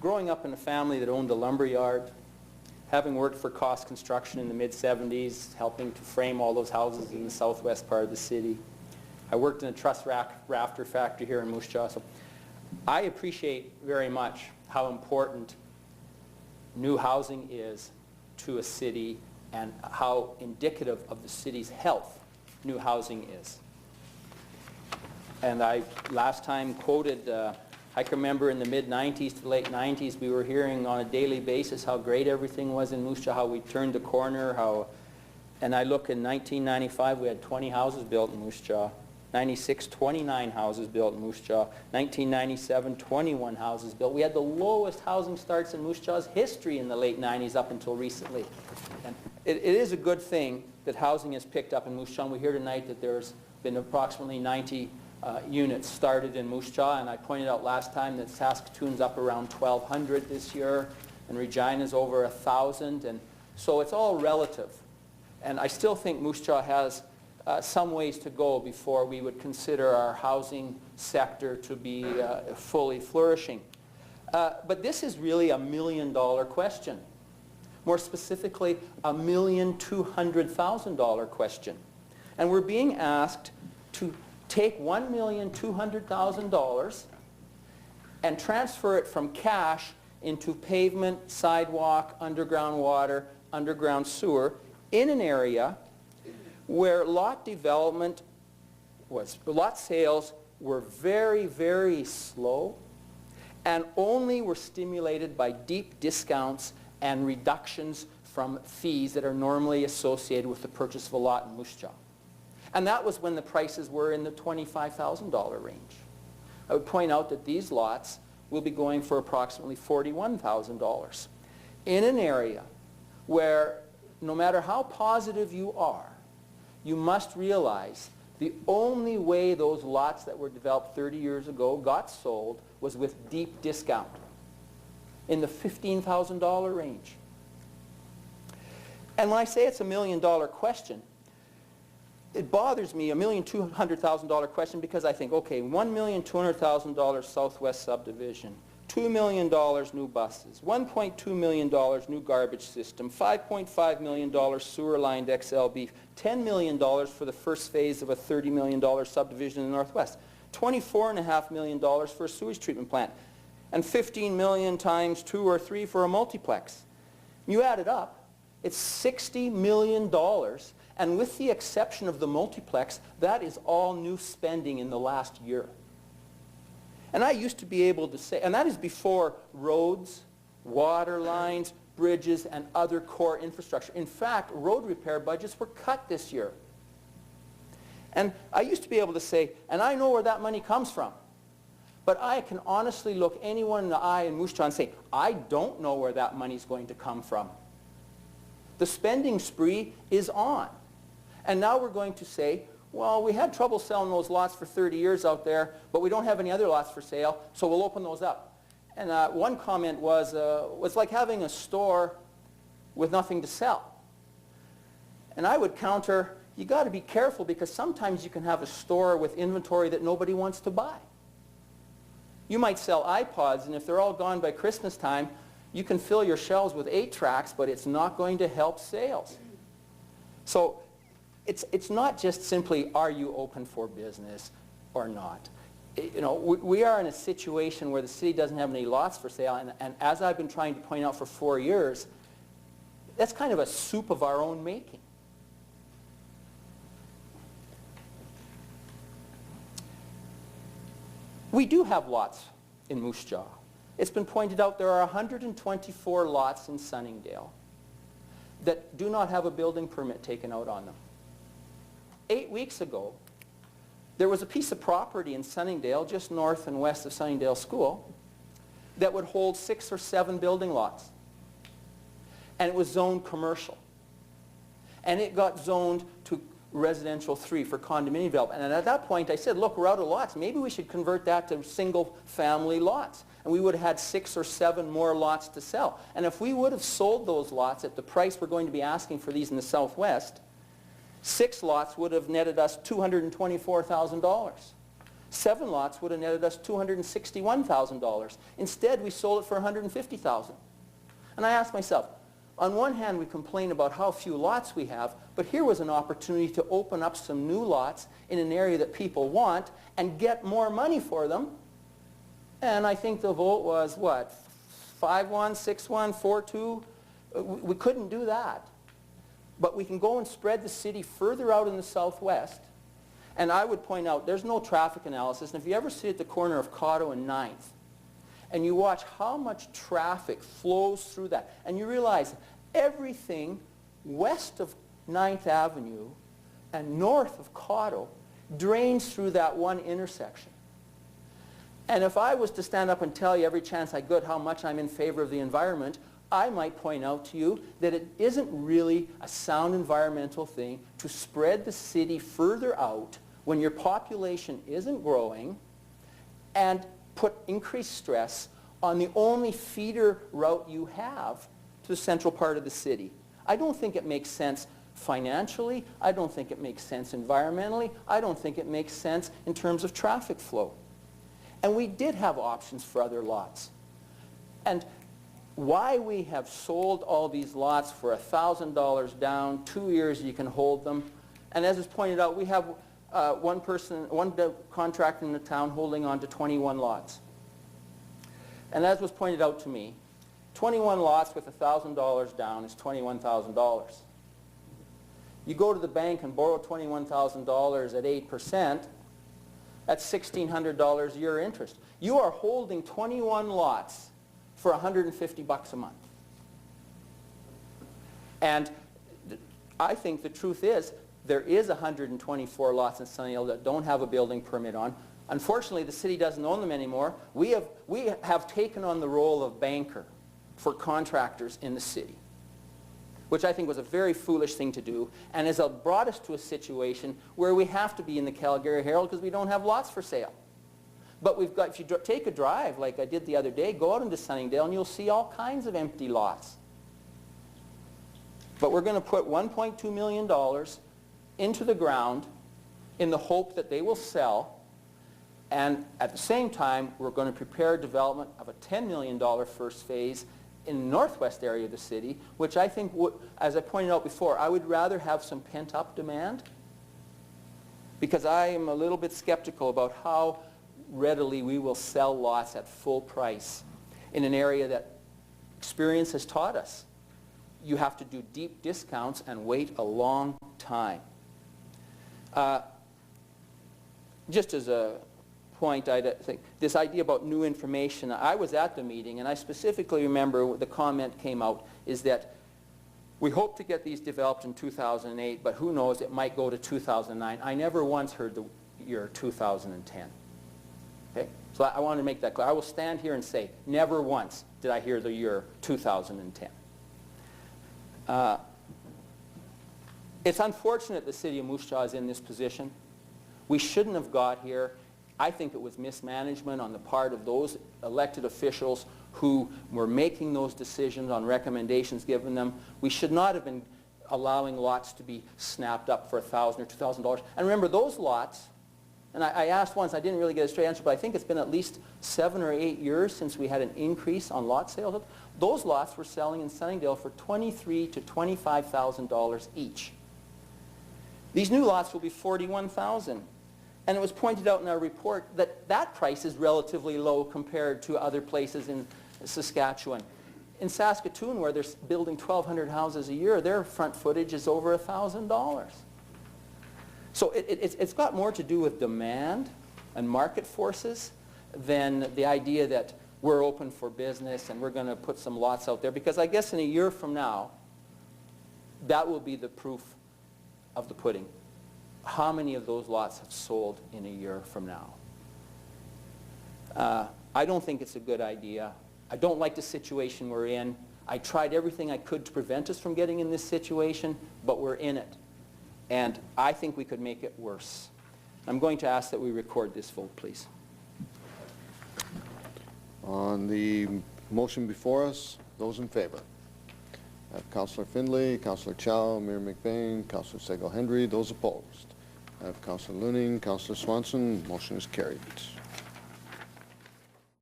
growing up in a family that owned a lumber yard, having worked for Cost Construction in the mid-70s, helping to frame all those houses in the southwest part of the city. I worked in a truss rafter factory here in Moose Jaw. So I appreciate very much how important new housing is to a city and how indicative of the city's health new housing is. And I last time quoted, I can remember in the mid-90s to late 90s, we were hearing on a daily basis how great everything was in Moose Jaw, how we turned the corner, and I look in 1995, we had 20 houses built in Moose Jaw. 96, 29 houses built in Moose Jaw. 1997, 21 houses built. We had the lowest housing starts in Moose Jaw's history in the late 90s up until recently. And it is a good thing that housing has picked up in Moose Jaw. And we hear tonight that there's been approximately 90 units started in Moose Jaw, and I pointed out last time that Saskatoon's up around 1,200 this year, and Regina's over 1,000, and so it's all relative. And I still think Moose Jaw has some ways to go before we would consider our housing sector to be fully flourishing. But this is really $1 million question. More specifically, $1,200,000 question. And we're being asked to take $1,200,000 and transfer it from cash into pavement, sidewalk, underground water, underground sewer in an area where lot sales were very, very slow and only were stimulated by deep discounts and reductions from fees that are normally associated with the purchase of a lot in Moose Jaw. And that was when the prices were in the $25,000 range. I would point out that these lots will be going for approximately $41,000 in an area where no matter how positive you are, you must realize the only way those lots that were developed 30 years ago got sold was with deep discount in the $15,000 range. And when I say it's $1 million question, it bothers me, $1,200,000 question, because I think, okay, $1,200,000 Southwest subdivision, $2 million new buses, $1.2 million new garbage system, $5.5 million sewer lined XLB, $10 million for the first phase of a $30 million subdivision in the Northwest, $24.5 million for a sewage treatment plant, and $15 million times 2 or 3 for a multiplex. You add it up, it's $60 million. And with the exception of the multiplex, that is all new spending in the last year. And I used to be able to say, and that is before roads, water lines, bridges, and other core infrastructure. In fact, road repair budgets were cut this year. And I used to be able to say, and I know where that money comes from. But I can honestly look anyone in the eye in Moose Jaw and say, I don't know where that money is going to come from. The spending spree is on. And now we're going to say, well, we had trouble selling those lots for 30 years out there, but we don't have any other lots for sale, so we'll open those up. And one comment was, it's like having a store with nothing to sell. And I would counter, you got to be careful, because sometimes you can have a store with inventory that nobody wants to buy. You might sell iPods, and if they're all gone by Christmas time, you can fill your shelves with 8 tracks, but it's not going to help sales. So it's not just simply, are you open for business or not? You know, we are in a situation where the city doesn't have any lots for sale, and as I've been trying to point out for 4 years, that's kind of a soup of our own making. We do have lots in Moose Jaw. It's been pointed out there are 124 lots in Sunningdale that do not have a building permit taken out on them. 8 weeks ago, there was a piece of property in Sunningdale, just north and west of Sunningdale School, that would hold 6 or 7 building lots. And it was zoned commercial. And it got zoned to residential 3 for condominium development. And at that point I said, look, we're out of lots. Maybe we should convert that to single family lots. And we would have had 6 or 7 more lots to sell. And if we would have sold those lots at the price we're going to be asking for these in the Southwest, 6 lots would have netted us $224,000. 7 lots would have netted us $261,000. Instead, we sold it for $150,000. And I asked myself, on one hand, we complain about how few lots we have, but here was an opportunity to open up some new lots in an area that people want and get more money for them. And I think the vote was, what, 5-1, 6-1, 4-2? We couldn't do that. But we can go and spread the city further out in the southwest. And I would point out, there's no traffic analysis. And if you ever sit at the corner of Cotto and 9th, and you watch how much traffic flows through that, and you realize everything west of 9th Avenue and north of Cotto drains through that one intersection. And if I was to stand up and tell you every chance I get how much I'm in favor of the environment, I might point out to you that it isn't really a sound environmental thing to spread the city further out when your population isn't growing and put increased stress on the only feeder route you have to the central part of the city. I don't think it makes sense financially. I don't think it makes sense environmentally. I don't think it makes sense in terms of traffic flow. And we did have options for other lots. And why we have sold all these lots for $1,000 down, 2 years you can hold them. And as is pointed out, we have one contractor in the town holding on to 21 lots. And as was pointed out to me, 21 lots with $1,000 down is $21,000. You go to the bank and borrow $21,000 at 8%, that's $1,600 a year interest. You are holding 21 lots for $150 a month. And I think the truth is, there is 124 lots in Sunnydale that don't have a building permit on. Unfortunately, the city doesn't own them anymore. We have taken on the role of banker for contractors in the city, which I think was a very foolish thing to do, and has brought us to a situation where we have to be in the Calgary Herald because we don't have lots for sale. But we've got, if you take a drive like I did the other day, go out into Sunnydale and you'll see all kinds of empty lots. But we're going to put $1.2 million into the ground in the hope that they will sell, and at the same time we're going to prepare development of a $10 million first phase in the northwest area of the city, which I think, as I pointed out before, I would rather have some pent-up demand, because I am a little bit skeptical about how readily we will sell lots at full price in an area that experience has taught us you have to do deep discounts and wait a long time. Just as a point, I think this idea about new information, I was at the meeting and I specifically remember the comment came out is that we hope to get these developed in 2008, but who knows, it might go to 2009. I never once heard the year 2010. Okay? So I want to make that clear. I will stand here and say, never once did I hear the year 2010. It's unfortunate the city of Moose Jaw is in this position. We shouldn't have got here. I think it was mismanagement on the part of those elected officials who were making those decisions on recommendations given them. We should not have been allowing lots to be snapped up for $1,000 or $2,000. And remember, those lots, and I asked once, I didn't really get a straight answer, but I think it's been at least 7 or 8 years since we had an increase on lot sales. Those lots were selling in Sunnydale for $23,000 to $25,000 each. These new lots will be $41,000. And it was pointed out in our report that that price is relatively low compared to other places in Saskatchewan. In Saskatoon, where they're building 1,200 houses a year, their front footage is over $1,000. So it's got more to do with demand and market forces than the idea that we're open for business and we're going to put some lots out there. Because I guess in a year from now, that will be the proof of the pudding. How many of those lots have sold in a year from now? I don't think it's a good idea. I don't like the situation we're in. I tried everything I could to prevent us from getting in this situation, but we're in it. And I think we could make it worse. I'm going to ask that we record this vote, please. On the motion before us, those in favor? I have Councilor Findlay, Councilor Chow, Mayor McBain, Councilor Sagal-Hendry. Those opposed? I have Councilor Looning, Councilor Swanson, motion is carried.